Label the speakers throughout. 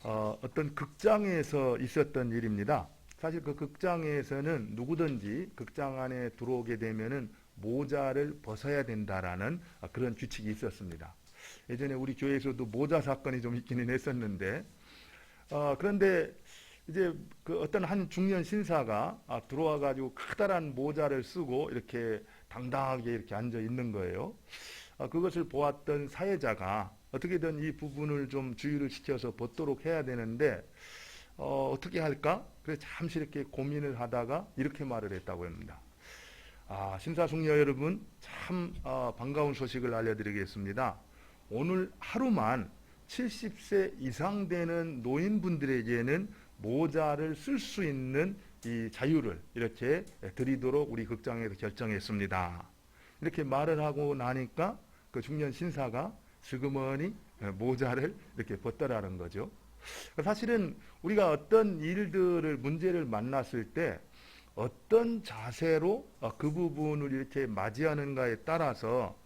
Speaker 1: 어떤 극장에서 있었던 일입니다. 사실 그 극장에서는 누구든지 극장 안에 들어오게 되면은 모자를 벗어야 된다라는 그런 규칙이 있었습니다. 예전에 우리 교회에서도 모자 사건이 좀 있기는 했었는데, 그런데 이제 그 어떤 한 중년 신사가 들어와 가지고 커다란 모자를 쓰고 이렇게 당당하게 이렇게 앉아 있는 거예요. 그것을 보았던 사회자가 어떻게든 이 부분을 좀 주의를 시켜서 벗도록 해야 되는데 어떻게 할까? 그래서 잠시 이렇게 고민을 하다가 이렇게 말을 했다고 합니다. 심사숙녀 여러분, 참 반가운 소식을 알려드리겠습니다. 오늘 하루만 70세 이상 되는 노인분들에게는 모자를 쓸 수 있는 이 자유를 이렇게 드리도록 우리 극장에서 결정했습니다. 이렇게 말을 하고 나니까 그 중년 신사가 슬그머니 모자를 이렇게 벗더라는 거죠. 사실은 우리가 어떤 일들을 문제를 만났을 때 어떤 자세로 그 부분을 이렇게 맞이하는가에 따라서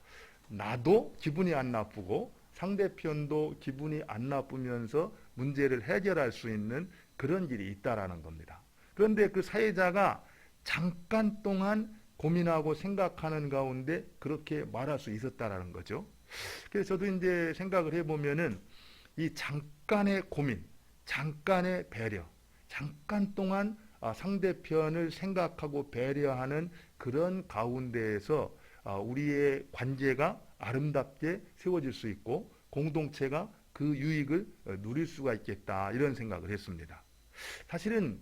Speaker 1: 나도 기분이 안 나쁘고 상대편도 기분이 안 나쁘면서 문제를 해결할 수 있는 그런 일이 있다라는 겁니다. 그런데 그 사회자가 잠깐 동안 고민하고 생각하는 가운데 그렇게 말할 수 있었다라는 거죠. 그래서 저도 이제 생각을 해보면은 이 잠깐의 고민, 잠깐의 배려, 잠깐 동안 상대편을 생각하고 배려하는 그런 가운데에서 우리의 관계가 아름답게 세워질 수 있고 공동체가 그 유익을 누릴 수가 있겠다 이런 생각을 했습니다. 사실은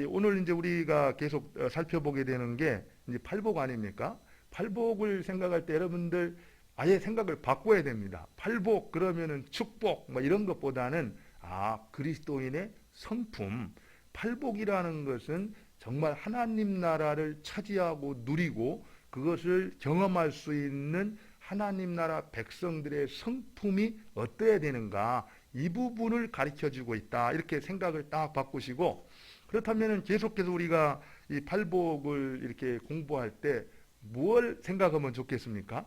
Speaker 1: 오늘 이제 우리가 계속 살펴보게 되는 게 이제 팔복 아닙니까? 팔복을 생각할 때 여러분들 아예 생각을 바꿔야 됩니다. 팔복 그러면은 축복 뭐 이런 것보다는 그리스도인의 성품, 팔복이라는 것은 정말 하나님 나라를 차지하고 누리고 그것을 경험할 수 있는 하나님 나라 백성들의 성품이 어떠해야 되는가 이 부분을 가르쳐주고 있다 이렇게 생각을 딱 바꾸시고 그렇다면 계속해서 우리가 이 팔복을 이렇게 공부할 때 뭘 생각하면 좋겠습니까?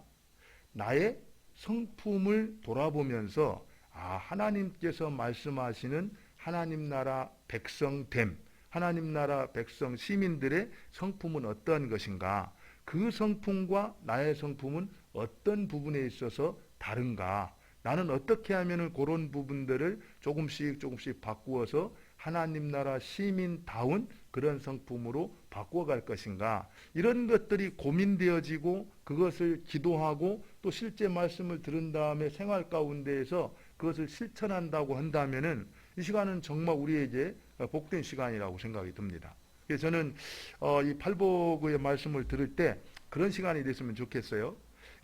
Speaker 1: 나의 성품을 돌아보면서 하나님께서 말씀하시는 하나님 나라 백성됨, 하나님 나라 백성 시민들의 성품은 어떤 것인가? 그 성품과 나의 성품은 어떤 부분에 있어서 다른가? 나는 어떻게 하면 그런 부분들을 조금씩 바꾸어서 하나님 나라 시민다운 그런 성품으로 바꿔갈 것인가? 이런 것들이 고민되어지고 그것을 기도하고 또 실제 말씀을 들은 다음에 생활 가운데에서 그것을 실천한다고 한다면은 이 시간은 정말 우리에게 복된 시간이라고 생각이 듭니다. 그래서 저는 이 팔복의 말씀을 들을 때 그런 시간이 됐으면 좋겠어요.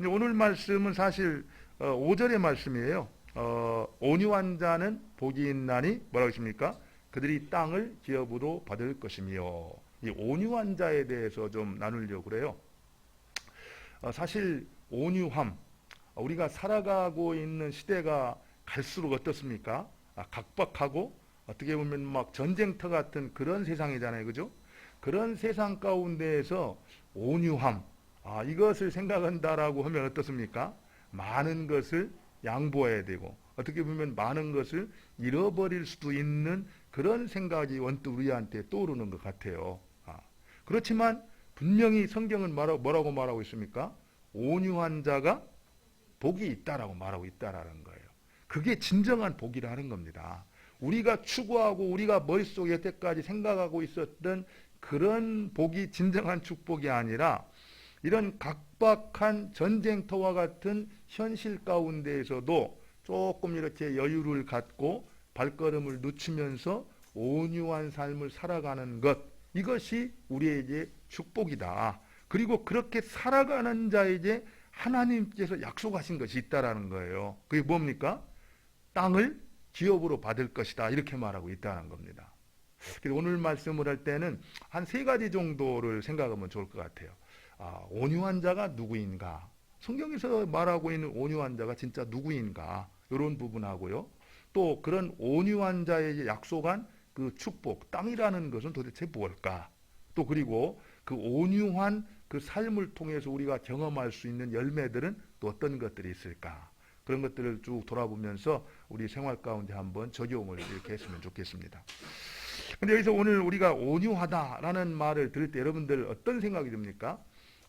Speaker 1: 오늘 말씀은 사실 5절의 말씀이에요. 온유한 자는 복이 있나니 뭐라고 했습니까? 그들이 땅을 기업으로 받을 것이며 이 온유한 자에 대해서 좀 나누려고 그래요. 사실 온유함 우리가 살아가고 있는 시대가 갈수록 어떻습니까? 각박하고 어떻게 보면 막 전쟁터 같은 그런 세상이잖아요. 그죠? 그런 세상 가운데에서 온유함 이것을 생각한다라고 하면 어떻습니까? 많은 것을 양보해야 되고 어떻게 보면 많은 것을 잃어버릴 수도 있는 그런 생각이 원뜻 우리한테 떠오르는 것 같아요. 그렇지만 분명히 성경은 뭐라고 말하고 있습니까? 온유한 자가 복이 있다라고 말하고 있다라는 거예요. 그게 진정한 복이라는 겁니다. 우리가 추구하고 우리가 머릿속에 여태까지 생각하고 있었던 그런 복이 진정한 축복이 아니라 이런 각박한 전쟁터와 같은 현실 가운데에서도 조금 이렇게 여유를 갖고 발걸음을 늦추면서 온유한 삶을 살아가는 것 이것이 우리에게 축복이다. 그리고 그렇게 살아가는 자에게 하나님께서 약속하신 것이 있다라는 거예요. 그게 뭡니까? 땅을 기업으로 받을 것이다. 이렇게 말하고 있다는 겁니다. 그래서 오늘 말씀을 할 때는 한 3가지 정도를 생각하면 좋을 것 같아요. 온유한 자가 누구인가? 성경에서 말하고 있는 온유한 자가 진짜 누구인가? 이런 부분하고요. 또 그런 온유한 자에게 약속한 그 축복, 땅이라는 것은 도대체 무엇일까? 또 그리고 그 온유한 그 삶을 통해서 우리가 경험할 수 있는 열매들은 또 어떤 것들이 있을까? 그런 것들을 쭉 돌아보면서 우리 생활 가운데 한번 적용을 이렇게 했으면 좋겠습니다. 근데 여기서 오늘 우리가 온유하다라는 말을 들을 때 여러분들 어떤 생각이 듭니까?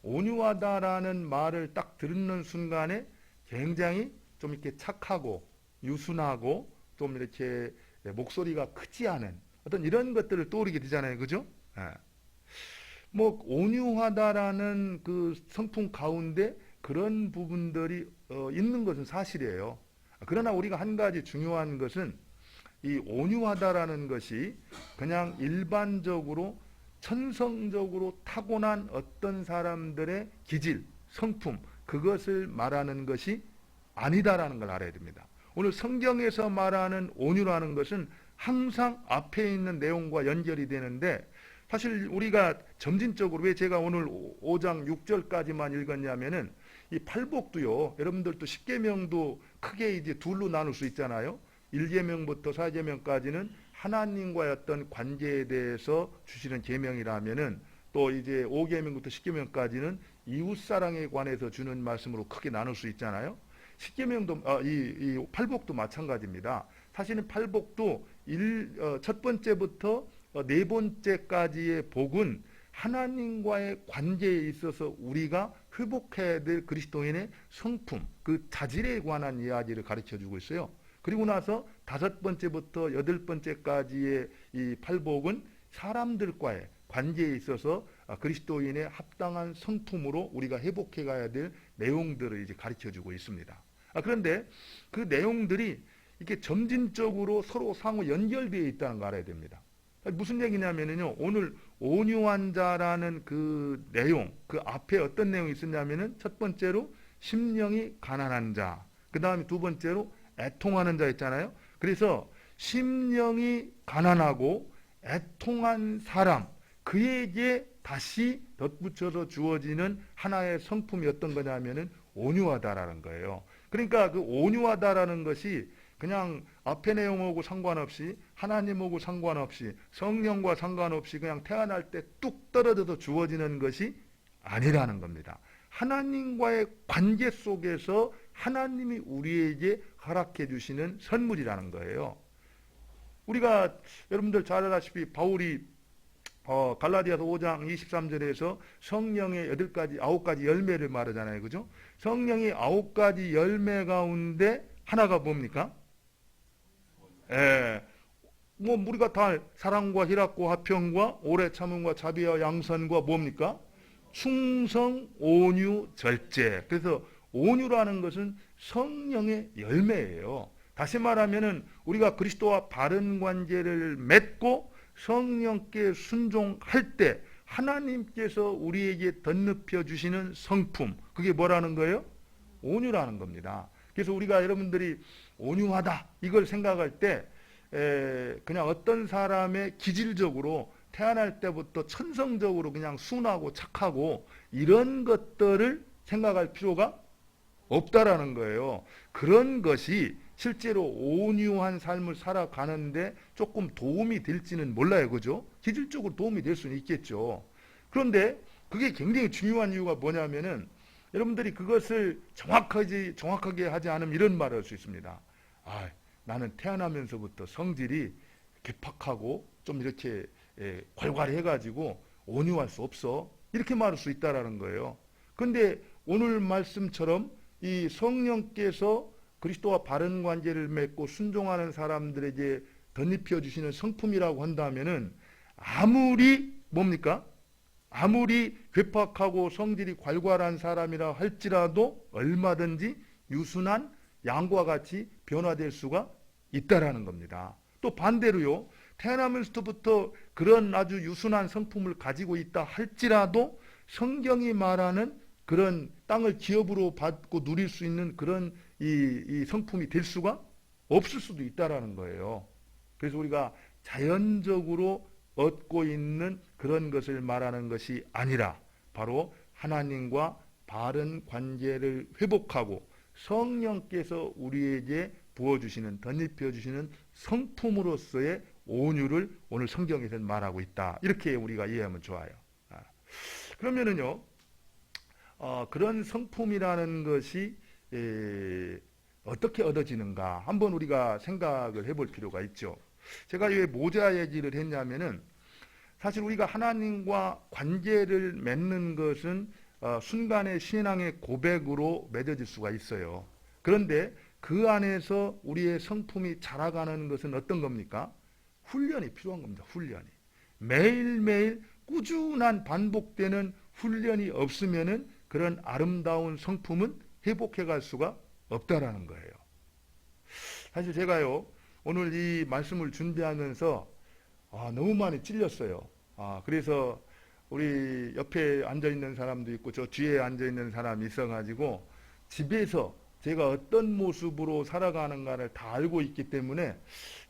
Speaker 1: 온유하다라는 말을 딱 듣는 순간에 굉장히 좀 이렇게 착하고 유순하고 좀 이렇게 목소리가 크지 않은 어떤 이런 것들을 떠오르게 되잖아요. 그죠? 예. 뭐 온유하다라는 그 성품 가운데 그런 부분들이 있는 것은 사실이에요. 그러나 우리가 한 가지 중요한 것은 이 온유하다라는 것이 그냥 일반적으로 천성적으로 타고난 어떤 사람들의 기질, 성품, 그것을 말하는 것이 아니다라는 걸 알아야 됩니다. 오늘 성경에서 말하는 온유라는 것은 항상 앞에 있는 내용과 연결이 되는데, 사실 우리가 점진적으로 왜 제가 오늘 5장 6절까지만 읽었냐면은 이 팔복도요, 여러분들도 십계명도 크게 이제 둘로 나눌 수 있잖아요. 1계명부터 4계명까지는 하나님과의 어떤 관계에 대해서 주시는 계명이라면은, 또 이제 5계명부터 10계명까지는 이웃사랑에 관해서 주는 말씀으로 크게 나눌 수 있잖아요. 10계명도 이 팔복도 마찬가지입니다. 사실은 팔복도 첫 번째부터 네 번째까지의 복은 하나님과의 관계에 있어서 우리가 회복해야 될 그리스도인의 성품, 그 자질에 관한 이야기를 가르쳐 주고 있어요. 그리고 나서 다섯 번째부터 여덟 번째까지의 이 팔복은 사람들과의 관계에 있어서 그리스도인의 합당한 성품으로 우리가 회복해 가야 될 내용들을 이제 가르쳐 주고 있습니다. 그런데 그 내용들이 이렇게 점진적으로 서로 상호 연결되어 있다는 걸 알아야 됩니다. 무슨 얘기냐면요, 오늘 온유한 자라는 그 내용, 그 앞에 어떤 내용이 있었냐면은 첫 번째로 심령이 가난한 자, 그 다음에 두 번째로 애통하는 자 있잖아요. 그래서 심령이 가난하고 애통한 사람, 그에게 다시 덧붙여서 주어지는 하나의 성품이 어떤 거냐면은 온유하다라는 거예요. 그러니까 그 온유하다라는 것이 그냥 앞에 내용하고 상관없이, 하나님하고 상관없이, 성령과 상관없이 그냥 태어날 때 뚝 떨어져서 주어지는 것이 아니라는 겁니다. 하나님과의 관계 속에서 하나님이 우리에게 허락해 주시는 선물이라는 거예요. 우리가 여러분들 잘 아다시피 바울이 갈라디아서 5장 23절에서 성령의 9가지 열매를 말하잖아요. 그죠? 성령의 9가지 열매 가운데 하나가 뭡니까? 뭐 우리가 다 사랑과 희락과 화평과 오래 참음과 자비와 양선과 뭡니까? 충성, 온유, 절제. 그래서 온유라는 것은 성령의 열매예요. 다시 말하면은 우리가 그리스도와 바른 관계를 맺고 성령께 순종할 때 하나님께서 우리에게 덧입혀 주시는 성품, 그게 뭐라는 거예요? 온유라는 겁니다. 그래서 우리가 여러분들이 온유하다 이걸 생각할 때 그냥 어떤 사람의 기질적으로 태어날 때부터 천성적으로 그냥 순하고 착하고 이런 것들을 생각할 필요가 없다라는 거예요. 그런 것이 실제로 온유한 삶을 살아가는데 조금 도움이 될지는 몰라요. 그죠? 기질적으로 도움이 될 수는 있겠죠. 그런데 그게 굉장히 중요한 이유가 뭐냐면은 여러분들이 그것을 정확하게 하지 않으면 이런 말을 할 수 있습니다. 나는 태어나면서부터 성질이 괴팍하고 좀 이렇게 괄괄해가지고 온유할 수 없어. 이렇게 말할 수 있다라는 거예요. 그런데 오늘 말씀처럼 이 성령께서 그리스도와 바른 관계를 맺고 순종하는 사람들에게 덧입혀 주시는 성품이라고 한다면은 아무리 뭡니까? 아무리 괴팍하고 성질이 괄괄한 사람이라 할지라도 얼마든지 유순한 양과 같이 변화될 수가 있다라는 겁니다. 또 반대로요, 태어나면서부터 그런 아주 유순한 성품을 가지고 있다 할지라도 성경이 말하는 그런 땅을 기업으로 받고 누릴 수 있는 그런 이 성품이 될 수가 없을 수도 있다라는 거예요. 그래서 우리가 자연적으로 얻고 있는 그런 것을 말하는 것이 아니라 바로 하나님과 바른 관계를 회복하고 성령께서 우리에게 부어주시는, 덧입혀주시는 성품으로서의 온유를 오늘 성경에서는 말하고 있다. 이렇게 우리가 이해하면 좋아요. 그러면은요, 그런 성품이라는 것이 어떻게 얻어지는가 한번 우리가 생각을 해볼 필요가 있죠. 제가 왜 모자 얘기를 했냐면은 사실 우리가 하나님과 관계를 맺는 것은 순간의 신앙의 고백으로 맺어질 수가 있어요. 그런데 그 안에서 우리의 성품이 자라가는 것은 어떤 겁니까? 훈련이 필요한 겁니다. 훈련이. 매일매일 꾸준한 반복되는 훈련이 없으면은 그런 아름다운 성품은 회복해 갈 수가 없다라는 거예요. 사실 제가요, 오늘 이 말씀을 준비하면서 너무 많이 찔렸어요. 그래서 우리 옆에 앉아있는 사람도 있고 저 뒤에 앉아있는 사람이 있어가지고 집에서 제가 어떤 모습으로 살아가는가를 다 알고 있기 때문에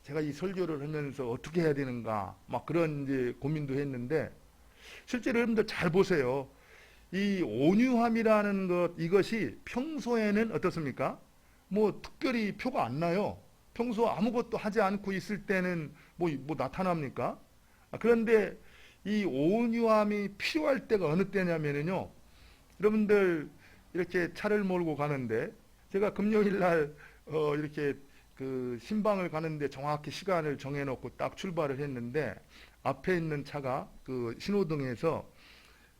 Speaker 1: 제가 이 설교를 하면서 어떻게 해야 되는가 막 그런 이제 고민도 했는데 실제로 여러분들 잘 보세요. 이 온유함이라는 것 이것이 평소에는 어떻습니까? 뭐 특별히 표가 안 나요. 평소 아무것도 하지 않고 있을 때는 뭐 나타납니까? 그런데 이 온유함이 필요할 때가 어느 때냐면요. 여러분들 이렇게 차를 몰고 가는데 제가 금요일 날 이렇게 그 신방을 가는데 정확히 시간을 정해놓고 딱 출발을 했는데 앞에 있는 차가 그 신호등에서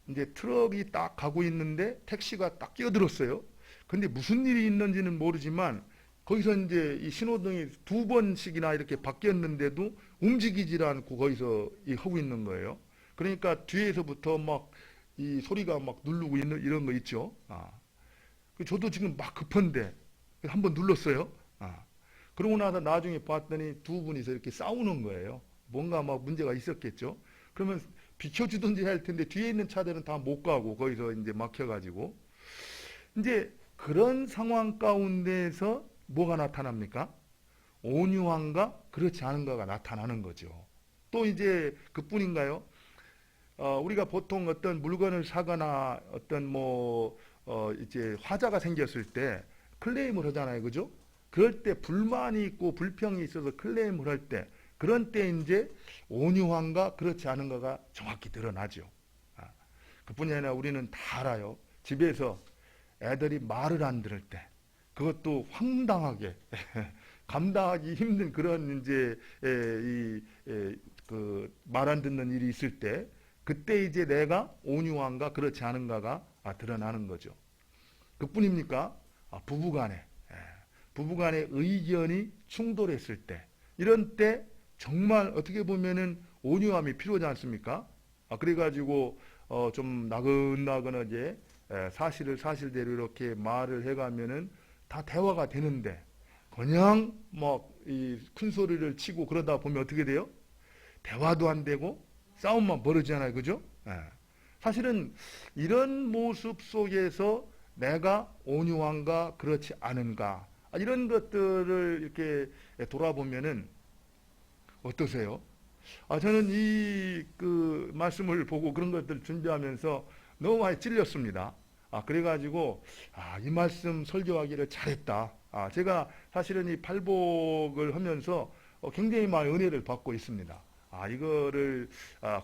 Speaker 1: 이제 트럭이 딱 가고 있는데 택시가 딱 끼어들었어요. 근데 무슨 일이 있는지는 모르지만 거기서 이제 이 신호등이 두 번씩이나 이렇게 바뀌었는데도 움직이질 않고 거기서 하고 있는 거예요. 그러니까 뒤에서부터 막 이 소리가 막 누르고 있는 이런 거 있죠. 저도 지금 막 급한데 한번 눌렀어요. 그러고 나서 나중에 봤더니 두 분이서 이렇게 싸우는 거예요. 뭔가 막 문제가 있었겠죠. 그러면 비켜주든지 할 텐데 뒤에 있는 차들은 다 못 가고 거기서 이제 막혀가지고 이제 그런 상황 가운데에서 뭐가 나타납니까? 온유함과 그렇지 않은가가 나타나는 거죠. 또 이제 그뿐인가요? 우리가 보통 어떤 물건을 사거나 어떤 이제 화자가 생겼을 때 클레임을 하잖아요. 그죠? 그럴 때 불만이 있고 불평이 있어서 클레임을 할 때 그런 때 이제 온유함과 그렇지 않은가가 정확히 드러나죠. 그뿐이 아니라 우리는 다 알아요. 집에서 애들이 말을 안 들을 때 그것도 황당하게 감당하기 힘든 그런 이제 그 말 안 듣는 일이 있을 때 그때 이제 내가 온유함과 그렇지 않은가가 드러나는 거죠. 그뿐입니까? 부부간의 의견이 충돌했을 때 이런 때 정말 어떻게 보면은 온유함이 필요하지 않습니까? 그래가지고 좀 나긋나긋하게 사실을 사실대로 이렇게 말을 해가면은 다 대화가 되는데 그냥 막 이 큰 소리를 치고 그러다 보면 어떻게 돼요? 대화도 안 되고 싸움만 벌어지잖아요. 그죠? 사실은 이런 모습 속에서 내가 온유한가 그렇지 않은가 이런 것들을 이렇게 돌아보면은 어떠세요? 저는 이 그 말씀을 보고 그런 것들 준비하면서 너무 많이 찔렸습니다. 그래가지고 이 말씀 설교하기를 잘했다. 제가 사실은 이 팔복을 하면서 굉장히 많은 은혜를 받고 있습니다. 이거를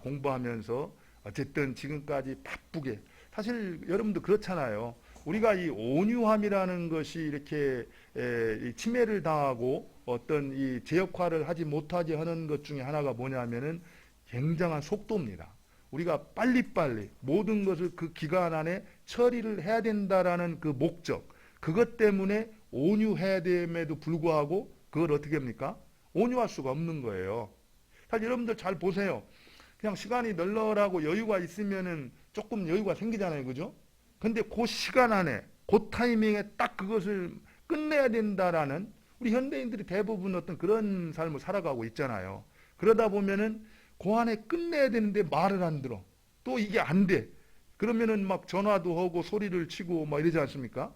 Speaker 1: 공부하면서 어쨌든 지금까지 바쁘게 사실 여러분도 그렇잖아요. 우리가 이 온유함이라는 것이 이렇게 이 침해를 당하고 어떤 이 제 역할을 하지 못하게 하는 것 중에 하나가 뭐냐면은 굉장한 속도입니다. 우리가 빨리빨리 모든 것을 그 기간 안에 처리를 해야 된다라는 그 목적, 그것 때문에 온유해야 됨에도 불구하고 그걸 어떻게 합니까? 온유할 수가 없는 거예요. 사실 여러분들 잘 보세요. 그냥 시간이 널널하고 여유가 있으면은 조금 여유가 생기잖아요. 그죠? 근데 그 시간 안에, 그 타이밍에 딱 그것을 끝내야 된다라는 우리 현대인들이 대부분 어떤 그런 삶을 살아가고 있잖아요. 그러다 보면은 그 안에 끝내야 되는데 말을 안 들어. 또 이게 안 돼. 그러면은 막 전화도 하고 소리를 치고 막 이러지 않습니까?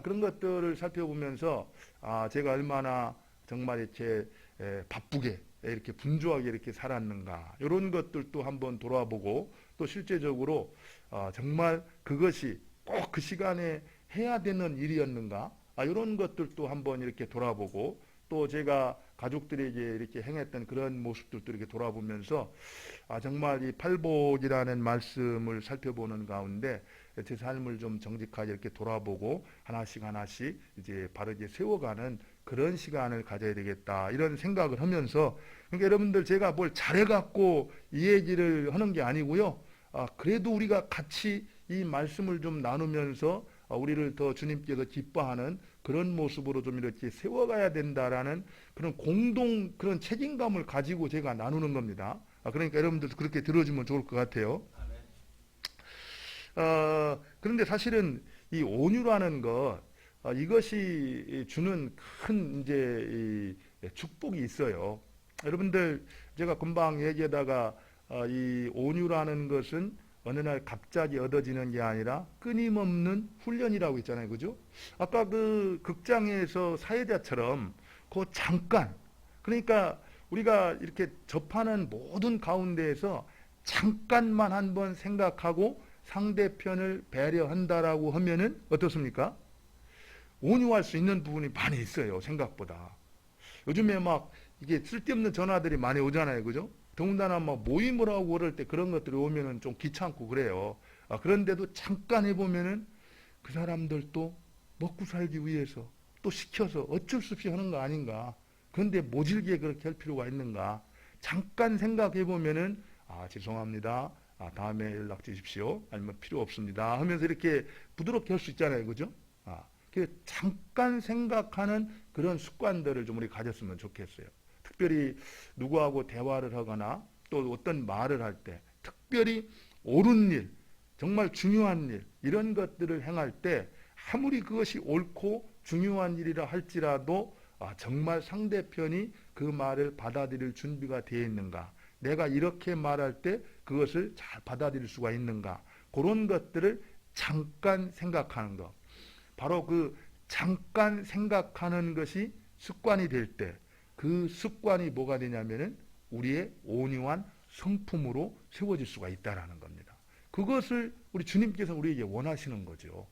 Speaker 1: 그런 것들을 살펴보면서 제가 얼마나 정말 이렇게 바쁘게 이렇게 분주하게 이렇게 살았는가 이런 것들도 한번 돌아보고 또 실제적으로 정말 그것이 꼭 그 시간에 해야 되는 일이었는가 이런 것들도 한번 이렇게 돌아보고 또 제가 가족들에게 이렇게 행했던 그런 모습들도 이렇게 돌아보면서 정말 이 팔복이라는 말씀을 살펴보는 가운데 제 삶을 좀 정직하게 이렇게 돌아보고 하나씩 하나씩 이제 바르게 세워가는 그런 시간을 가져야 되겠다 이런 생각을 하면서, 그러니까 여러분들 제가 뭘 잘해갖고 이 얘기를 하는 게 아니고요. 그래도 우리가 같이 이 말씀을 좀 나누면서 우리를 더 주님께서 기뻐하는 그런 모습으로 좀 이렇게 세워가야 된다라는 그런 공동 그런 책임감을 가지고 제가 나누는 겁니다. 그러니까 여러분들도 그렇게 들어주면 좋을 것 같아요. 그런데 사실은 이 온유라는 것, 이것이 주는 큰 이제 이 축복이 있어요. 여러분들 제가 금방 얘기하다가 이 온유라는 것은 어느 날 갑자기 얻어지는 게 아니라 끊임없는 훈련이라고 했잖아요. 그죠? 아까 그 극장에서 사회자처럼 그 잠깐, 그러니까 우리가 이렇게 접하는 모든 가운데에서 잠깐만 한번 생각하고 상대편을 배려한다라고 하면은 어떻습니까? 온유할 수 있는 부분이 많이 있어요. 생각보다. 요즘에 막 이게 쓸데없는 전화들이 많이 오잖아요. 그죠? 더군다나 막 모임을 하고 그럴 때 그런 것들이 오면은 좀 귀찮고 그래요. 그런데도 잠깐 해보면은 그 사람들도 먹고 살기 위해서 또 시켜서 어쩔 수 없이 하는 거 아닌가. 그런데 모질게 그렇게 할 필요가 있는가. 잠깐 생각해보면은 죄송합니다. 다음에 연락 주십시오. 아니면 필요 없습니다. 하면서 이렇게 부드럽게 할 수 있잖아요. 그죠? 잠깐 생각하는 그런 습관들을 좀 우리 가졌으면 좋겠어요. 특별히 누구하고 대화를 하거나 또 어떤 말을 할 때, 특별히 옳은 일, 정말 중요한 일, 이런 것들을 행할 때 아무리 그것이 옳고 중요한 일이라 할지라도 정말 상대편이 그 말을 받아들일 준비가 되어 있는가, 내가 이렇게 말할 때 그것을 잘 받아들일 수가 있는가, 그런 것들을 잠깐 생각하는 것. 바로 그 잠깐 생각하는 것이 습관이 될 때 그 습관이 뭐가 되냐면은 우리의 온유한 성품으로 세워질 수가 있다라는 겁니다. 그것을 우리 주님께서 우리에게 원하시는 거죠.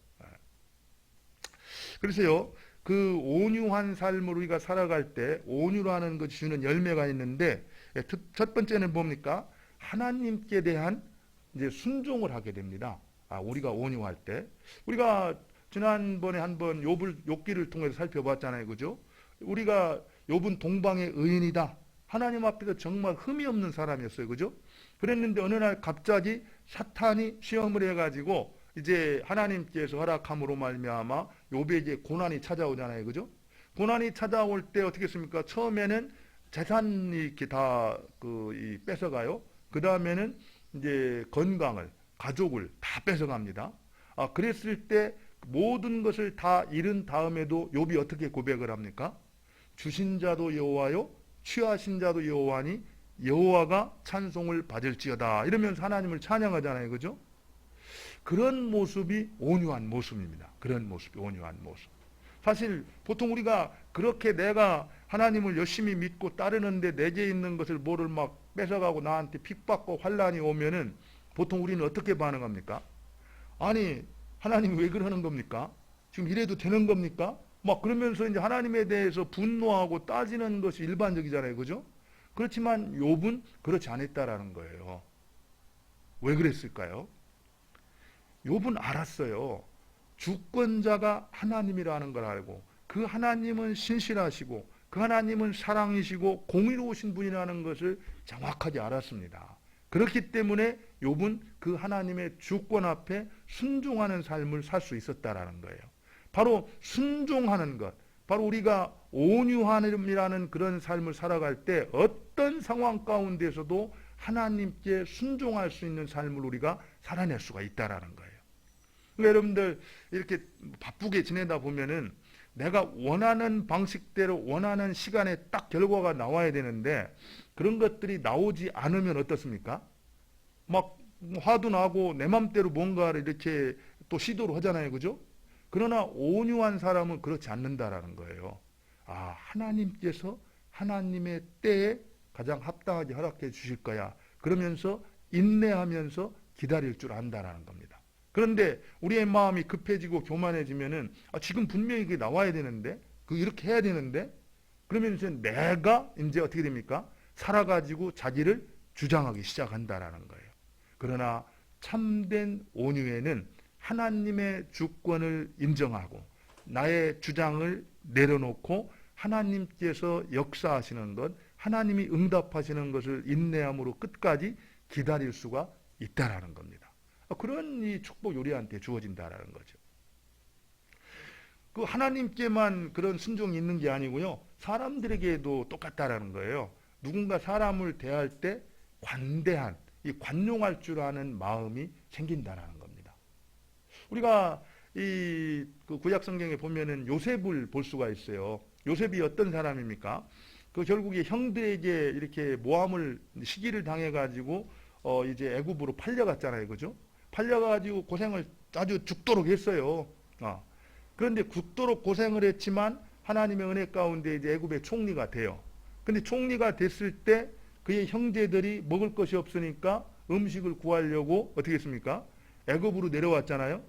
Speaker 1: 그래서요, 그 온유한 삶을 우리가 살아갈 때 온유라는 것이 주는 열매가 있는데, 첫 번째는 뭡니까? 하나님께 대한 이제 순종을 하게 됩니다. 우리가 온유할 때. 우리가 지난번에 한번 욥기를 통해서 살펴봤잖아요. 그죠? 우리가 욥은 동방의 의인이다. 하나님 앞에서 정말 흠이 없는 사람이었어요. 그죠? 그랬는데 어느 날 갑자기 사탄이 시험을 해가지고 이제 하나님께서 허락함으로 말미암아 욥에게 고난이 찾아오잖아요. 그죠? 고난이 찾아올 때 어떻게 했습니까? 처음에는 재산이 이렇게 다 뺏어가요. 그 다음에는 이제 건강을, 가족을 다 뺏어갑니다. 그랬을 때 모든 것을 다 잃은 다음에도 욥이 어떻게 고백을 합니까? 주신 자도 여호와요, 취하신 자도 여호와니 여호와가 찬송을 받을지어다. 이러면서 하나님을 찬양하잖아요. 그죠? 그런 모습이 온유한 모습입니다. 그런 모습이 온유한 모습. 사실 보통 우리가 그렇게 내가 하나님을 열심히 믿고 따르는데 내게 있는 것을 뭐를 막 뺏어가고 나한테 핍박과 환란이 오면은 보통 우리는 어떻게 반응합니까? 아니, 하나님 왜 그러는 겁니까? 지금 이래도 되는 겁니까? 막 그러면서 이제 하나님에 대해서 분노하고 따지는 것이 일반적이잖아요. 그죠? 그렇지만 욥은 그렇지 않았다라는 거예요. 왜 그랬을까요? 욥은 알았어요. 주권자가 하나님이라는 걸 알고, 그 하나님은 신실하시고 그 하나님은 사랑이시고 공의로우신 분이라는 것을 정확하게 알았습니다. 그렇기 때문에 욥은 그 하나님의 주권 앞에 순종하는 삶을 살 수 있었다라는 거예요. 바로 순종하는 것, 바로 우리가 온유함이라는 그런 삶을 살아갈 때 어떤 상황 가운데서도 하나님께 순종할 수 있는 삶을 우리가 살아낼 수가 있다라는 거예요. 그러니까 여러분들 이렇게 바쁘게 지내다 보면은 내가 원하는 방식대로 원하는 시간에 딱 결과가 나와야 되는데 그런 것들이 나오지 않으면 어떻습니까? 막 화도 나고 내 맘대로 뭔가를 이렇게 또 시도를 하잖아요. 그죠? 그러나 온유한 사람은 그렇지 않는다라는 거예요. 하나님께서 하나님의 때에 가장 합당하게 허락해 주실 거야. 그러면서 인내하면서 기다릴 줄 안다라는 겁니다. 그런데 우리의 마음이 급해지고 교만해지면은 지금 분명히 그게 나와야 되는데, 이렇게 해야 되는데, 그러면 이제 내가 이제 어떻게 됩니까? 살아가지고 자기를 주장하기 시작한다라는 거예요. 그러나 참된 온유에는 하나님의 주권을 인정하고 나의 주장을 내려놓고 하나님께서 역사하시는 것, 하나님이 응답하시는 것을 인내함으로 끝까지 기다릴 수가 있다라는 겁니다. 그런 이 축복이 우리한테 주어진다라는 거죠. 그 하나님께만 그런 순종이 있는 게 아니고요, 사람들에게도 똑같다라는 거예요. 누군가 사람을 대할 때 관대한, 이 관용할 줄 아는 마음이 생긴다라는 겁니다. 우리가 그 구약 성경에 보면은 요셉을 볼 수가 있어요. 요셉이 어떤 사람입니까? 그 결국에 형들에게 이렇게 모함을 시기를 당해가지고 이제 애굽으로 팔려갔잖아요, 그죠? 팔려가지고 고생을 아주 죽도록 했어요. 그런데 죽도록 고생을 했지만 하나님의 은혜 가운데 이제 애굽의 총리가 돼요. 근데 총리가 됐을 때 그의 형제들이 먹을 것이 없으니까 음식을 구하려고 어떻게 했습니까? 애굽으로 내려왔잖아요.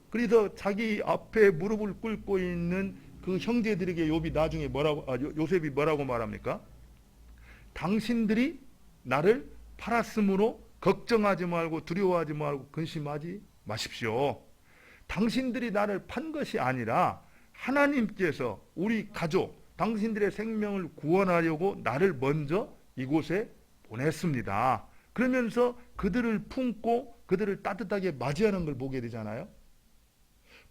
Speaker 1: 그래서 자기 앞에 무릎을 꿇고 있는 그 형제들에게 요셉이 뭐라고 말합니까? 당신들이 나를 팔았으므로 걱정하지 말고 두려워하지 말고 근심하지 마십시오. 당신들이 나를 판 것이 아니라 하나님께서 우리 가족, 당신들의 생명을 구원하려고 나를 먼저 이곳에 보냈습니다. 그러면서 그들을 품고 그들을 따뜻하게 맞이하는 걸 보게 되잖아요.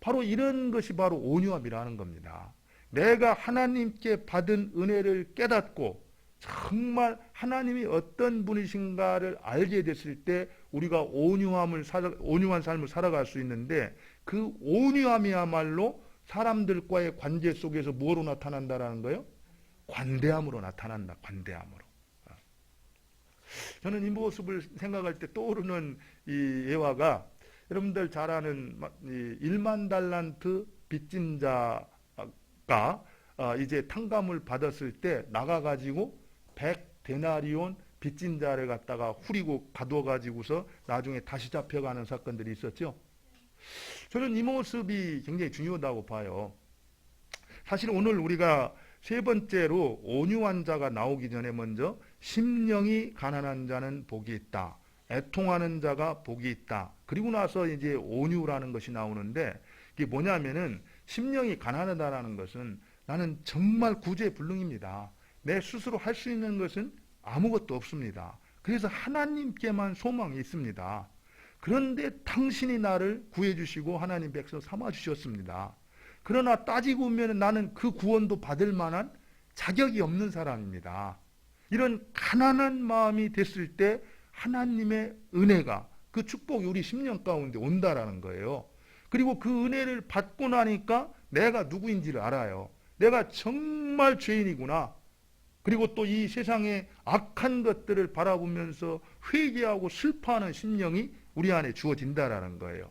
Speaker 1: 바로 이런 것이 바로 온유함이라는 겁니다. 내가 하나님께 받은 은혜를 깨닫고 정말 하나님이 어떤 분이신가를 알게 됐을 때 우리가 온유한 삶을 살아갈 수 있는데, 그 온유함이야말로 사람들과의 관계 속에서 뭐로 나타난다라는 거예요? 관대함으로 나타난다. 관대함으로. 저는 이 모습을 생각할 때 떠오르는 이 예화가, 여러분들 잘 아는 1만 달란트 빚진 자가 이제 탕감을 받았을 때 나가가지고 100데나리온 빚진 자를 갖다가 후리고 가둬가지고서 나중에 다시 잡혀가는 사건들이 있었죠. 저는 이 모습이 굉장히 중요하다고 봐요. 사실 오늘 우리가 세 번째로 온유한 자가 나오기 전에 먼저 심령이 가난한 자는 복이 있다, 애통하는 자가 복이 있다, 그리고 나서 이제 온유라는 것이 나오는데, 이게 뭐냐면은 심령이 가난하다라는 것은 나는 정말 구제불능입니다. 내 스스로 할 수 있는 것은 아무것도 없습니다. 그래서 하나님께만 소망이 있습니다. 그런데 당신이 나를 구해주시고 하나님 백성 삼아주셨습니다. 그러나 따지고 보면 나는 그 구원도 받을 만한 자격이 없는 사람입니다. 이런 가난한 마음이 됐을 때 하나님의 은혜가, 그 축복이 우리 심령 가운데 온다라는 거예요. 그리고 그 은혜를 받고 나니까 내가 누구인지를 알아요. 내가 정말 죄인이구나. 그리고 또 이 세상의 악한 것들을 바라보면서 회개하고 슬퍼하는 심령이 우리 안에 주어진다라는 거예요.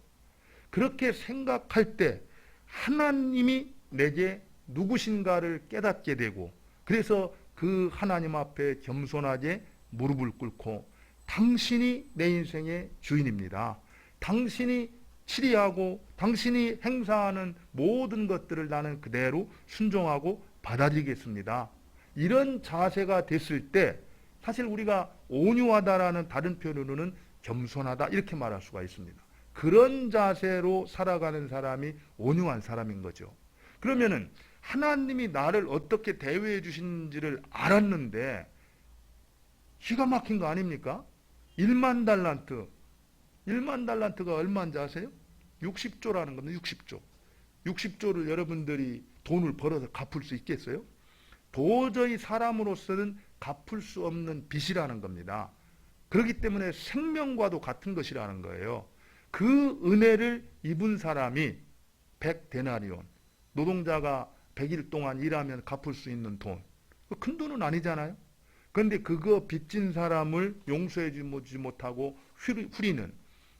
Speaker 1: 그렇게 생각할 때 하나님이 내게 누구신가를 깨닫게 되고, 그래서 그 하나님 앞에 겸손하게 무릎을 꿇고 당신이 내 인생의 주인입니다. 당신이 치리하고 당신이 행사하는 모든 것들을 나는 그대로 순종하고 받아들이겠습니다. 이런 자세가 됐을 때 사실 우리가 온유하다라는 다른 표현으로는 겸손하다 이렇게 말할 수가 있습니다. 그런 자세로 살아가는 사람이 온유한 사람인 거죠. 그러면은 하나님이 나를 어떻게 대우해 주신지를 알았는데 기가 막힌 거 아닙니까? 1만 달란트. 1만 달란트가 얼마인지 아세요? 60조라는 겁니다. 60조. 60조를 여러분들이 돈을 벌어서 갚을 수 있겠어요? 도저히 사람으로서는 갚을 수 없는 빚이라는 겁니다. 그렇기 때문에 생명과도 같은 것이라는 거예요. 그 은혜를 입은 사람이 100데나리온, 노동자가 100일 동안 일하면 갚을 수 있는 돈, 큰 돈은 아니잖아요. 그런데 그거 빚진 사람을 용서해주지 못하고 후리는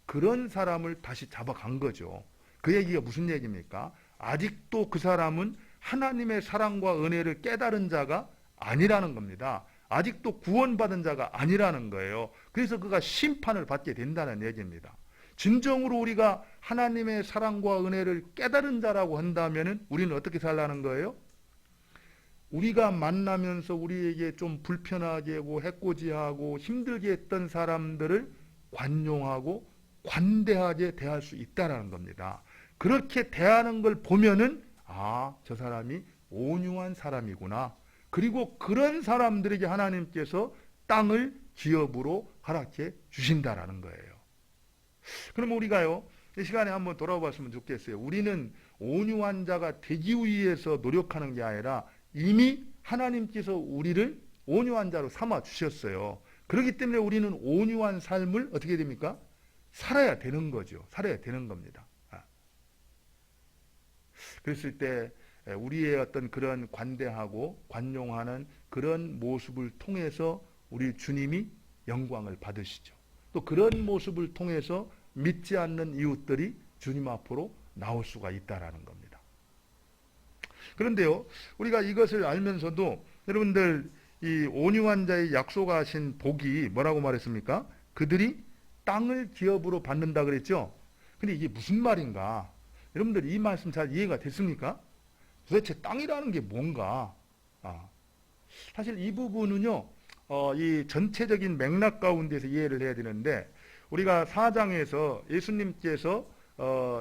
Speaker 1: 그런 사람을 다시 잡아간 거죠. 그 얘기가 무슨 얘기입니까? 아직도 그 사람은 하나님의 사랑과 은혜를 깨달은 자가 아니라는 겁니다. 아직도 구원받은 자가 아니라는 거예요. 그래서 그가 심판을 받게 된다는 얘기입니다. 진정으로 우리가 하나님의 사랑과 은혜를 깨달은 자라고 한다면 우리는 어떻게 살라는 거예요? 우리가 만나면서 우리에게 좀 불편하게 하고 해코지하고 힘들게 했던 사람들을 관용하고 관대하게 대할 수 있다라는 겁니다. 그렇게 대하는 걸 보면은 저 사람이 온유한 사람이구나. 그리고 그런 사람들에게 하나님께서 땅을 기업으로 허락해 주신다라는 거예요. 그럼 우리가요, 이 시간에 한번 돌아봤으면 좋겠어요. 우리는 온유한 자가 되기 위해서 노력하는 게 아니라 이미 하나님께서 우리를 온유한 자로 삼아 주셨어요. 그렇기 때문에 우리는 온유한 삶을 어떻게 됩니까? 살아야 되는 거죠. 살아야 되는 겁니다. 그랬을 때 우리의 어떤 그런 관대하고 관용하는 그런 모습을 통해서 우리 주님이 영광을 받으시죠. 또 그런 모습을 통해서 믿지 않는 이웃들이 주님 앞으로 나올 수가 있다라는 겁니다. 그런데요, 우리가 이것을 알면서도 여러분들 이 온유한 자의 약속하신 복이 뭐라고 말했습니까? 그들이 땅을 기업으로 받는다 그랬죠? 근데 이게 무슨 말인가? 여러분들 이 말씀 잘 이해가 됐습니까? 도대체 땅이라는 게 뭔가? 사실 이 부분은요, 이 전체적인 맥락 가운데서 이해를 해야 되는데, 우리가 4장에서 예수님께서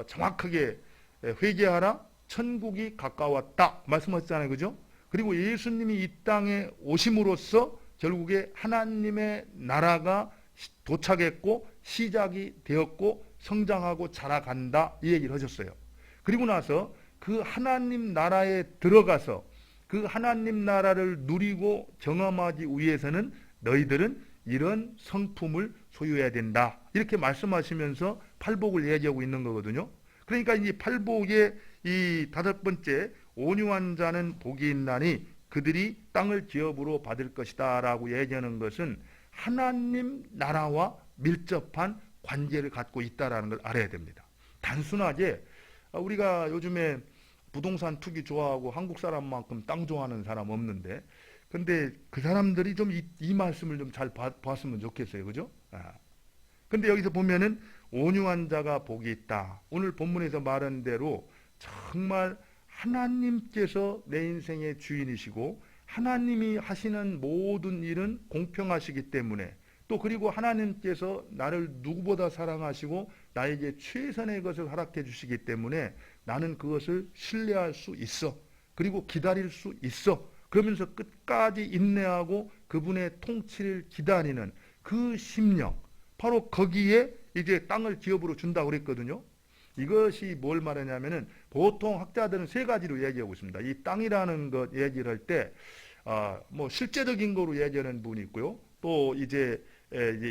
Speaker 1: 정확하게 회개하라, 천국이 가까웠다 말씀하셨잖아요. 그죠? 그리고 예수님이 이 땅에 오심으로써 결국에 하나님의 나라가 도착했고 시작이 되었고 성장하고 자라간다 이 얘기를 하셨어요. 그리고 나서 그 하나님 나라에 들어가서 그 하나님 나라를 누리고 경험하기 위해서는 너희들은 이런 성품을 소유해야 된다. 이렇게 말씀하시면서 팔복을 얘기하고 있는 거거든요. 그러니까 이 팔복의 이 5번째 온유한 자는 복이 있나니 그들이 땅을 기업으로 받을 것이다 라고 얘기하는 것은 하나님 나라와 밀접한 관계를 갖고 있다는 걸 알아야 됩니다. 단순하게 우리가 요즘에 부동산 투기 좋아하고 한국 사람만큼 땅 좋아하는 사람 없는데, 근데 그 사람들이 좀 이 말씀을 좀 잘 봤으면 좋겠어요. 그죠? 근데 여기서 보면은 온유한 자가 복이 있다. 오늘 본문에서 말한 대로 정말 하나님께서 내 인생의 주인이시고 하나님이 하시는 모든 일은 공평하시기 때문에, 또 그리고 하나님께서 나를 누구보다 사랑하시고 나에게 최선의 것을 허락해 주시기 때문에 나는 그것을 신뢰할 수 있어. 그리고 기다릴 수 있어. 그러면서 끝까지 인내하고 그분의 통치를 기다리는 그 심령, 바로 거기에 이제 땅을 기업으로 준다고 그랬거든요. 이것이 뭘 말하냐면은 보통 학자들은 3가지로 얘기하고 있습니다. 이 땅이라는 것 얘기를 할 때 뭐 실제적인 거로 얘기하는 부분이 있고요. 또 이제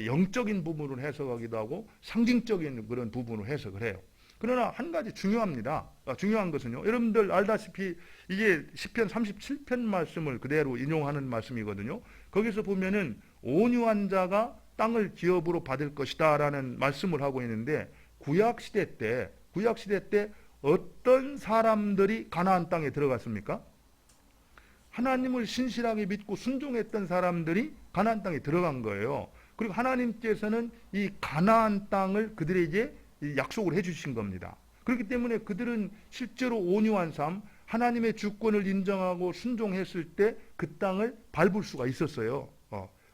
Speaker 1: 영적인 부분으로 해석하기도 하고 상징적인 그런 부분으로 해석을 해요. 그러나 한 가지 중요합니다. 중요한 것은요, 여러분들 알다시피 이게 시편 37편 말씀을 그대로 인용하는 말씀이거든요. 거기서 보면은 온유한 자가 땅을 기업으로 받을 것이다 라는 말씀을 하고 있는데, 구약시대 때 어떤 사람들이 가나안 땅에 들어갔습니까? 하나님을 신실하게 믿고 순종했던 사람들이 가나안 땅에 들어간 거예요. 그리고 하나님께서는 이 가나안 땅을 그들에게 약속을 해주신 겁니다. 그렇기 때문에 그들은 실제로 온유한 삶, 하나님의 주권을 인정하고 순종했을 때 그 땅을 밟을 수가 있었어요.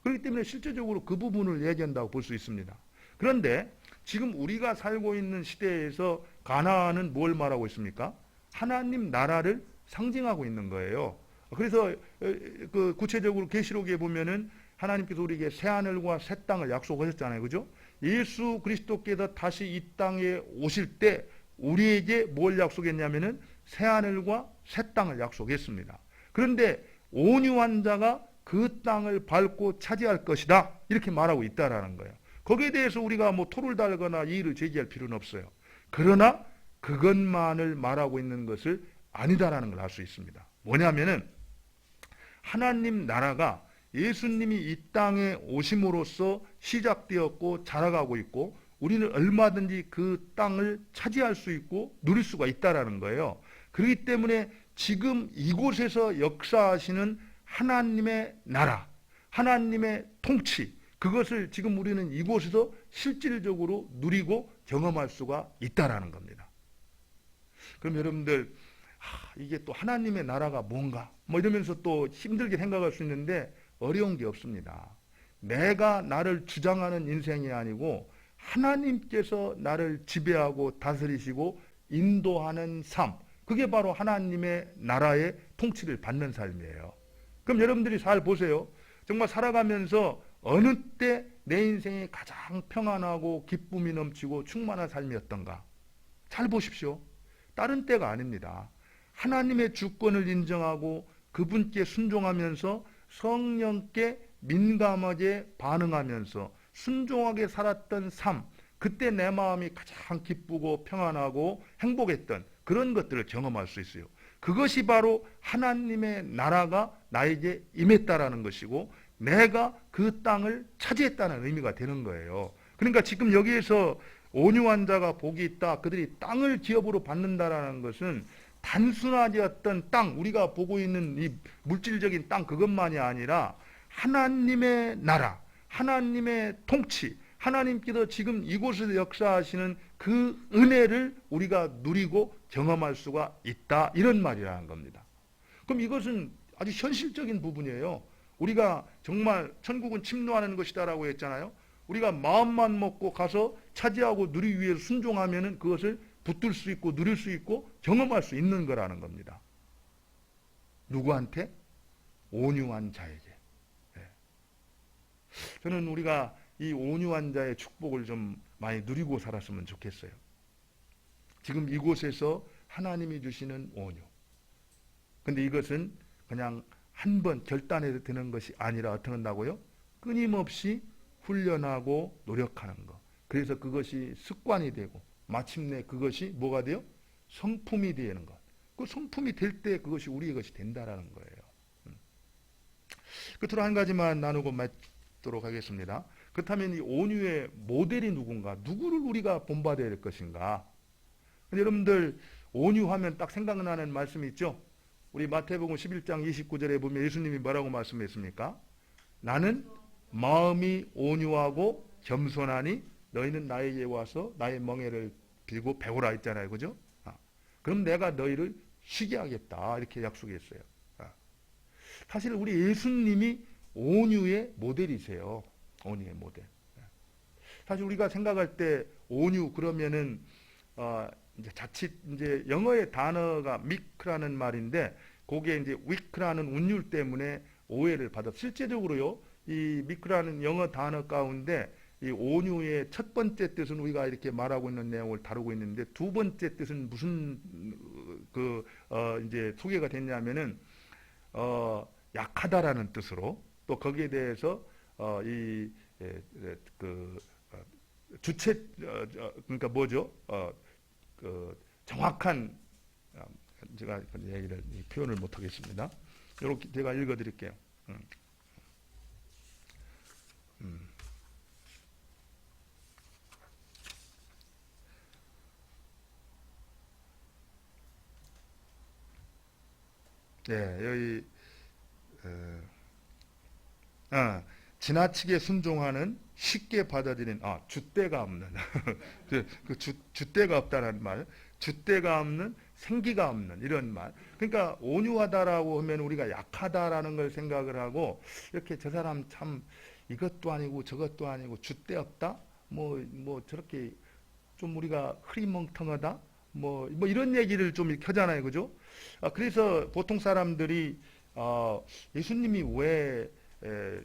Speaker 1: 그렇기 때문에 실제적으로 그 부분을 얘기한다고 볼 수 있습니다. 그런데 지금 우리가 살고 있는 시대에서 가나안은 뭘 말하고 있습니까? 하나님 나라를 상징하고 있는 거예요. 그래서 그 구체적으로 계시록에 보면은 하나님께서 우리에게 새 하늘과 새 땅을 약속하셨잖아요. 그죠? 예수 그리스도께서 다시 이 땅에 오실 때 우리에게 뭘 약속했냐면은 새 하늘과 새 땅을 약속했습니다. 그런데 온유한 자가 그 땅을 밟고 차지할 것이다. 이렇게 말하고 있다라는 거예요. 거기에 대해서 우리가 뭐 토를 달거나 이의를 제기할 필요는 없어요. 그러나 그것만을 말하고 있는 것을 아니다라는 걸 알 수 있습니다. 뭐냐면은 하나님 나라가 예수님이 이 땅에 오심으로써 시작되었고 자라가고 있고, 우리는 얼마든지 그 땅을 차지할 수 있고 누릴 수가 있다라는 거예요. 그렇기 때문에 지금 이곳에서 역사하시는 하나님의 나라, 하나님의 통치, 그것을 지금 우리는 이곳에서 실질적으로 누리고 경험할 수가 있다라는 겁니다. 그럼 여러분들 이게 또 하나님의 나라가 뭔가 뭐 이러면서 또 힘들게 생각할 수 있는데 어려운 게 없습니다. 내가 나를 주장하는 인생이 아니고 하나님께서 나를 지배하고 다스리시고 인도하는 삶, 그게 바로 하나님의 나라의 통치를 받는 삶이에요. 그럼 여러분들이 잘 보세요. 정말 살아가면서 어느 때 내 인생이 가장 평안하고 기쁨이 넘치고 충만한 삶이었던가? 잘 보십시오. 다른 때가 아닙니다. 하나님의 주권을 인정하고 그분께 순종하면서 성령께 민감하게 반응하면서 순종하게 살았던 삶, 그때 내 마음이 가장 기쁘고 평안하고 행복했던 그런 것들을 경험할 수 있어요. 그것이 바로 하나님의 나라가 나에게 임했다라는 것이고 내가 그 땅을 차지했다는 의미가 되는 거예요. 그러니까 지금 여기에서 온유한 자가 복이 있다, 그들이 땅을 기업으로 받는다라는 것은 단순하지 어떤 땅, 우리가 보고 있는 이 물질적인 땅 그것만이 아니라 하나님의 나라, 하나님의 통치, 하나님께서 지금 이곳에서 역사하시는 그 은혜를 우리가 누리고 경험할 수가 있다, 이런 말이라는 겁니다. 그럼 이것은 아주 현실적인 부분이에요. 우리가 정말 천국은 침노하는 것이다라고 했잖아요. 우리가 마음만 먹고 가서 차지하고 누리기 위해서 순종하면은 그것을 붙들 수 있고 누릴 수 있고 경험할 수 있는 거라는 겁니다. 누구한테? 온유한 자에게. 저는 우리가 이 온유한 자의 축복을 좀 많이 누리고 살았으면 좋겠어요. 지금 이곳에서 하나님이 주시는 온유. 근데 이것은 그냥 한 번 결단해서 되는 것이 아니라 어떻게 한다고요? 끊임없이 훈련하고 노력하는 것. 그래서 그것이 습관이 되고 마침내 그것이 뭐가 돼요? 성품이 되는 것. 그 성품이 될 때 그것이 우리의 것이 된다라는 거예요. 끝으로 한 가지만 나누고 마치도록 하겠습니다. 그렇다면 이 온유의 모델이 누군가? 누구를 우리가 본받아야 될 것인가? 여러분들 온유하면 딱 생각나는 말씀이 있죠? 우리 마태복음 11장 29절에 보면 예수님이 뭐라고 말씀했습니까? 나는 마음이 온유하고 겸손하니 너희는 나에게 와서 나의 멍에를 빌고 배우라 했잖아요. 그죠? 그럼 내가 너희를 쉬게 하겠다. 이렇게 약속했어요. 사실 우리 예수님이 온유의 모델이세요. 온유의 모델. 사실 우리가 생각할 때 온유 그러면은 이제 자칫 이제 영어의 단어가 meek라는 말인데 거기에 이제 weak라는 운율 때문에 오해를 받아. 실제적으로요, 이 meek라는 영어 단어 가운데 이 온유의 첫 번째 뜻은 우리가 이렇게 말하고 있는 내용을 다루고 있는데 두 번째 뜻은 무슨 이제 소개가 됐냐면은 약하다라는 뜻으로 또 거기에 대해서 주체 그러니까 뭐죠? 정확한 제가 얘기를 표현을 못 하겠습니다. 이렇게 제가 읽어드릴게요. 네, 여기 지나치게 순종하는 쉽게 받아들인 줏대가 없는 줏대가 없다는 말, 줏대가 없는 생기가 없는 이런 말. 그러니까 온유하다라고 하면 우리가 약하다라는 걸 생각을 하고 이렇게 저 사람 참 이것도 아니고 저것도 아니고 줏대 없다. 뭐 저렇게 좀 우리가 흐리멍텅하다. 뭐 이런 얘기를 좀 이렇게 하잖아요, 그죠? 그래서 보통 사람들이 예수님이 왜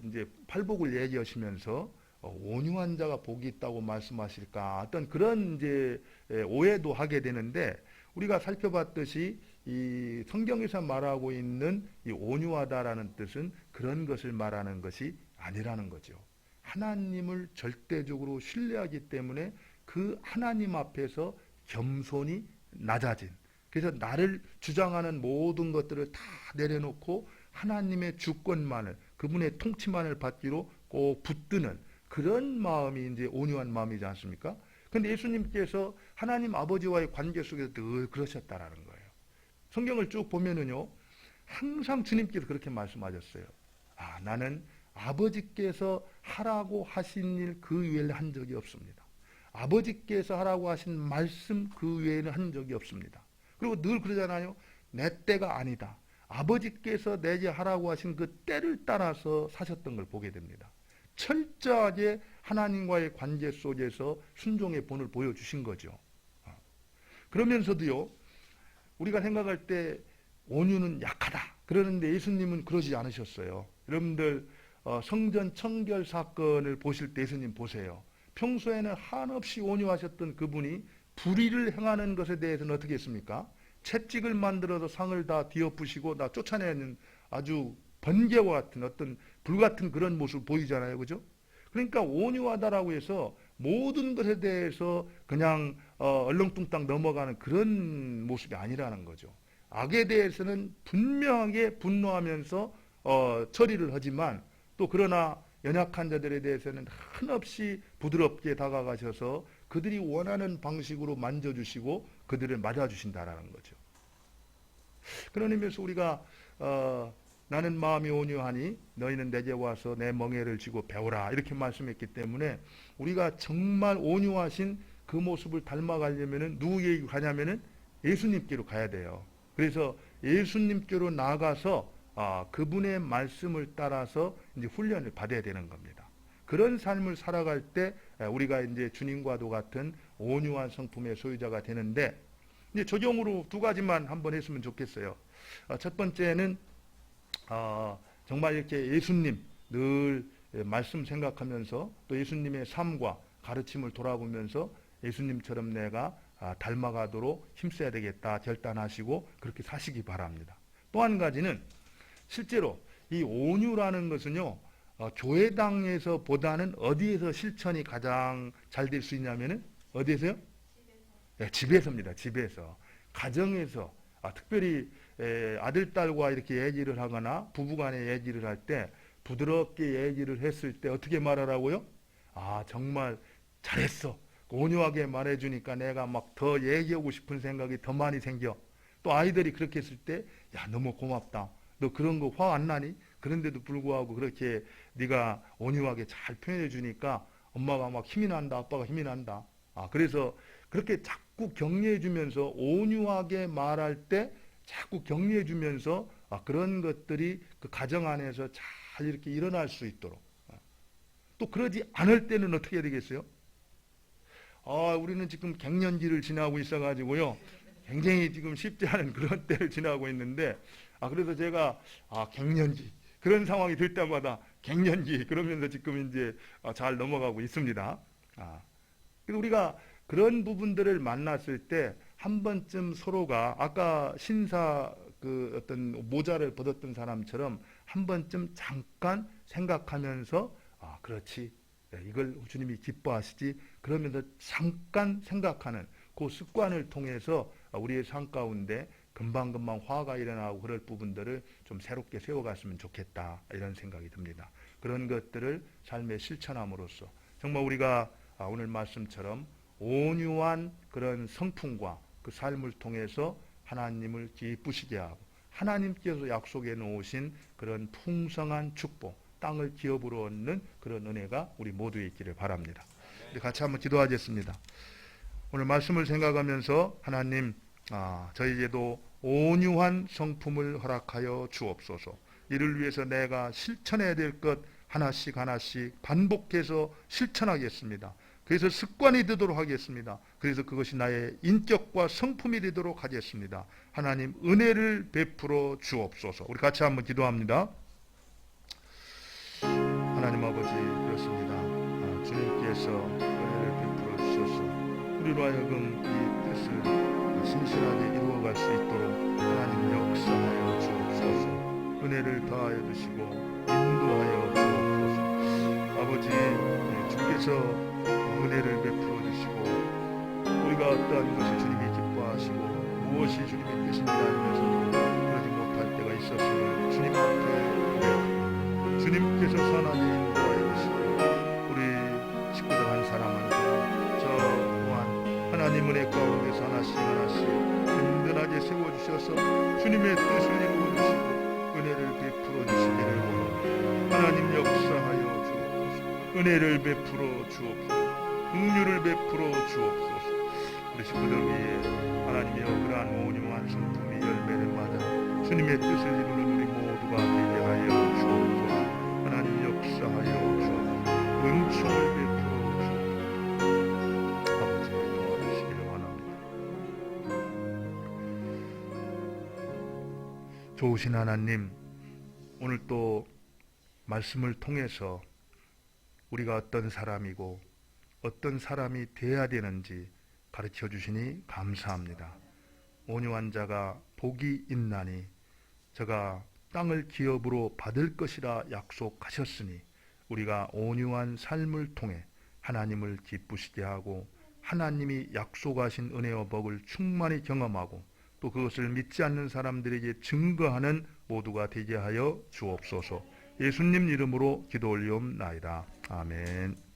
Speaker 1: 이제 팔복을 얘기하시면서 온유한 자가 복이 있다고 말씀하실까 어떤 그런 이제 오해도 하게 되는데 우리가 살펴봤듯이 이 성경에서 말하고 있는 이 온유하다라는 뜻은 그런 것을 말하는 것이 아니라는 거죠. 하나님을 절대적으로 신뢰하기 때문에 그 하나님 앞에서 겸손히 낮아진, 그래서 나를 주장하는 모든 것들을 다 내려놓고 하나님의 주권만을, 그분의 통치만을 받기로 꼭 붙드는 그런 마음이 이제 온유한 마음이지 않습니까? 근데 예수님께서 하나님 아버지와의 관계 속에서 늘 그러셨다라는 거예요. 성경을 쭉 보면은요, 항상 주님께서 그렇게 말씀하셨어요. 나는 아버지께서 하라고 하신 일 그 외에는 한 적이 없습니다. 아버지께서 하라고 하신 말씀 그 외에는 한 적이 없습니다. 그리고 늘 그러잖아요. 내 때가 아니다. 아버지께서 내게 하라고 하신 그 때를 따라서 사셨던 걸 보게 됩니다. 철저하게 하나님과의 관계 속에서 순종의 본을 보여주신 거죠. 그러면서도요, 우리가 생각할 때 온유는 약하다 그러는데 예수님은 그러지 않으셨어요. 여러분들 성전 청결 사건을 보실 때 예수님 보세요. 평소에는 한없이 온유하셨던 그분이 불의를 행하는 것에 대해서는 어떻게 했습니까? 채찍을 만들어서 상을 다 뒤엎으시고 다 쫓아내는 아주 번개와 같은 어떤 불같은 그런 모습을 보이잖아요. 그죠? 그러니까 온유하다라고 해서 모든 것에 대해서 그냥 얼렁뚱땅 넘어가는 그런 모습이 아니라는 거죠. 악에 대해서는 분명하게 분노하면서 처리를 하지만 또 그러나 연약한 자들에 대해서는 한없이 부드럽게 다가가셔서 그들이 원하는 방식으로 만져주시고 그들을 맞아주신다라는 거죠. 그런 의미에서 우리가 나는 마음이 온유하니 너희는 내게 와서 내 멍에를 쥐고 배우라 이렇게 말씀했기 때문에 우리가 정말 온유하신 그 모습을 닮아가려면 누구에게 가냐면은 예수님께로 가야 돼요. 그래서 예수님께로 나가서 그분의 말씀을 따라서 이제 훈련을 받아야 되는 겁니다. 그런 삶을 살아갈 때 우리가 이제 주님과도 같은 온유한 성품의 소유자가 되는데 이제 적용으로 두 가지만 한번 했으면 좋겠어요. 첫 번째는 정말 이렇게 예수님 늘 말씀 생각하면서 또 예수님의 삶과 가르침을 돌아보면서 예수님처럼 내가 닮아가도록 힘써야 되겠다 결단하시고 그렇게 사시기 바랍니다. 또 한 가지는 실제로 이 온유라는 것은요 교회당에서 보다는 어디에서 실천이 가장 잘 될 수 있냐면은 어디에서요? 네, 집에서입니다. 집에서 가정에서 특별히 아들 딸과 이렇게 얘기를 하거나 부부간에 얘기를 할 때 부드럽게 얘기를 했을 때 어떻게 말하라고요? 정말 잘했어. 온유하게 말해주니까 내가 막 더 얘기하고 싶은 생각이 더 많이 생겨. 또 아이들이 그렇게 했을 때 야 너무 고맙다. 너 그런 거 화 안 나니? 그런데도 불구하고 그렇게 네가 온유하게 잘 표현해 주니까 엄마가 막 힘이 난다. 아빠가 힘이 난다. 그래서 그렇게 자꾸 격려해 주면서 온유하게 말할 때 자꾸 격려해 주면서 그런 것들이 그 가정 안에서 잘 이렇게 일어날 수 있도록. 또 그러지 않을 때는 어떻게 해야 되겠어요? 우리는 지금 갱년기를 지나고 있어가지고요. 굉장히 지금 쉽지 않은 그런 때를 지나고 있는데, 그래서 제가, 갱년기. 그런 상황이 될 때마다 갱년기. 그러면서 지금 이제 잘 넘어가고 있습니다. 그래서 우리가 그런 부분들을 만났을 때 한 번쯤 서로가 아까 신사 그 어떤 모자를 벗었던 사람처럼 한 번쯤 잠깐 생각하면서 그렇지. 이걸 주님이 기뻐하시지. 그러면서 잠깐 생각하는 그 습관을 통해서 우리의 삶 가운데 금방금방 화가 일어나고 그럴 부분들을 좀 새롭게 세워갔으면 좋겠다 이런 생각이 듭니다. 그런 것들을 삶에 실천함으로써 정말 우리가 오늘 말씀처럼 온유한 그런 성품과 그 삶을 통해서 하나님을 기쁘시게 하고 하나님께서 약속해 놓으신 그런 풍성한 축복 땅을 기업으로 얻는 그런 은혜가 우리 모두에 있기를 바랍니다. 같이 한번 기도하겠습니다. 오늘 말씀을 생각하면서 하나님 저희에게도 온유한 성품을 허락하여 주옵소서. 이를 위해서 내가 실천해야 될 것 하나씩 하나씩 반복해서 실천하겠습니다. 그래서 습관이 되도록 하겠습니다. 그래서 그것이 나의 인격과 성품이 되도록 하겠습니다. 하나님 은혜를 베풀어 주옵소서. 우리 같이 한번 기도합니다. 하나님 아버지 그렇습니다. 주님께서 은혜를 베풀어 주셔서 우리로 하여금 이 뜻을 신실하게 이루어갈 수 있도록 하나님 역사하여 주옵소서. 은혜를 더하여 주시고 인도하여 주옵소서. 아버지 주께서 은혜를 베풀어 주시고 우리가 어떠한 것이 주님이 기뻐하시고 무엇이 주님의 뜻인지 알면서도 그러지 못할 때가 있었음을 주님 앞에 고백합니다. 주님께서 선하게 인도하여 주시고 우리 식구들 한 사람 한 사람 저 또한 하나님 은혜 가운데서 하나씩 하나씩 든든하게 세워주셔서 주님의 뜻을 이루어주시고 은혜를 베풀어 주시기를 원합니다. 하나님 역사하여 주옵소서. 은혜를 베풀어 주옵소서. 긍휼을 베풀어 주옵소서. 우리 식구들 위해 하나님의 그러한 온유한 성품의 열매를 맞아 주님의 뜻을 이루는 우리 모두가 되게 하여 주옵소서. 하나님 역사하여 주옵소서. 은총을 베풀어 주옵소서. 아버지 도와주시기를 원합니다. 좋으신 하나님, 오늘 또 말씀을 통해서 우리가 어떤 사람이고 어떤 사람이 되어야 되는지 가르쳐 주시니 감사합니다. 온유한 자가 복이 있나니 저가 땅을 기업으로 받을 것이라 약속하셨으니 우리가 온유한 삶을 통해 하나님을 기쁘시게 하고 하나님이 약속하신 은혜와 복을 충만히 경험하고 또 그것을 믿지 않는 사람들에게 증거하는 모두가 되게 하여 주옵소서. 예수님 이름으로 기도 올리옵나이다. 아멘.